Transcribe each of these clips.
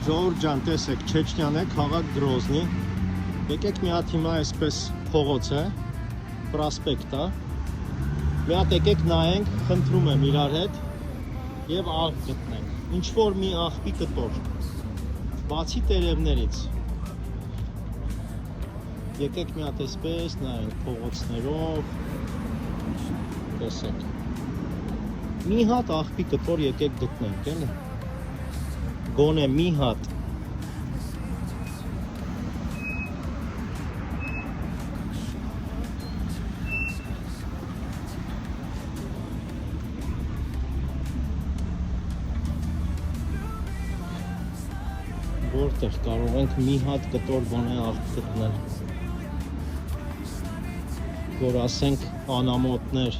Ժողովուրդ ջան, տեսեք, Չեչնյան է, քաղաք Գրոզնի։ Եկեք մի հատ հիմա այսպես փողոց է, պրոսպեկտ է։ Մի հատ եկեք նայենք, խնդրում եմ իրար հետ եւ աղ գտնենք։ Ինչ որ մի աղբի կտոր։ Բացի տերևներից։ Եկեք մի հատ այսպես նայենք փողոցներով։ Տեսեք։ Մի հատ աղբի կտոր եկեք գտնենք, էլի։ Գոնե մի հատ որտեղ կարող ենք մի հատ կտոր գոնե աղբ գտնել, որ ասենք անամոթներ,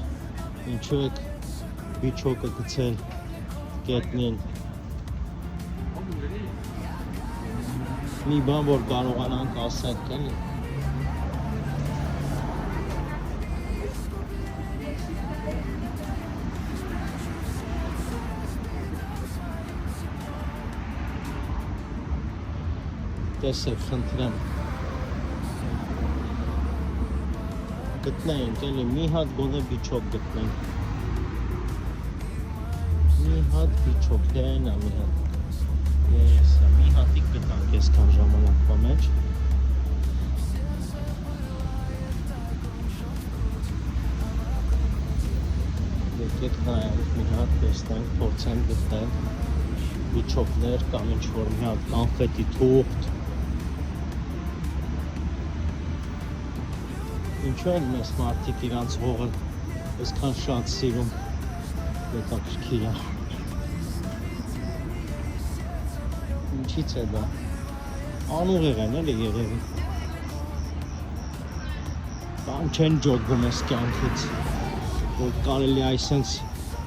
ինչու եք բիչոկը գցել գետնին, մի բան, որ կարողանանք ասենք, էլի։ Տեսեք, խնդրեմ։ Գտնենք, էլի, մի հատ գոնե բիչոկ գտնենք։ Մի հատ բիչոկ, դեն է մի հատ։ Ես մի հատիկ գտանք այսքան ժամանակվա մեջ։ Եկեք նայենք մի հատ տեսնենք, փորձենք գտնել բիչոկներ կամ ինչ-որ մի հատ կանֆետի թուղթ։ Ինչու են մեզ մարդիկ իրանց հողը այսքան շատ սիրում, հետաքրքիր է։ Ինչից է դա, անուղեղ են էլի երևի, բան չեն ջոգում ես կյանքից, որ կարելի այսենց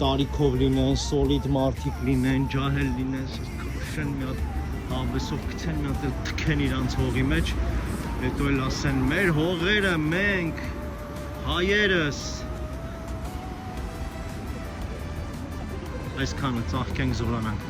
տարիքով լինեն, սոլիդ մարդիկ լինեն, ջահել լինեն, կշեն մի հատ հավեսով կցեն, մի հատ էլ թքեն իրանց հողի մեջ, հետո էլ ասեն մեր հողերը մենք, հայերս, այսքանը ծաղկենք զորանանք։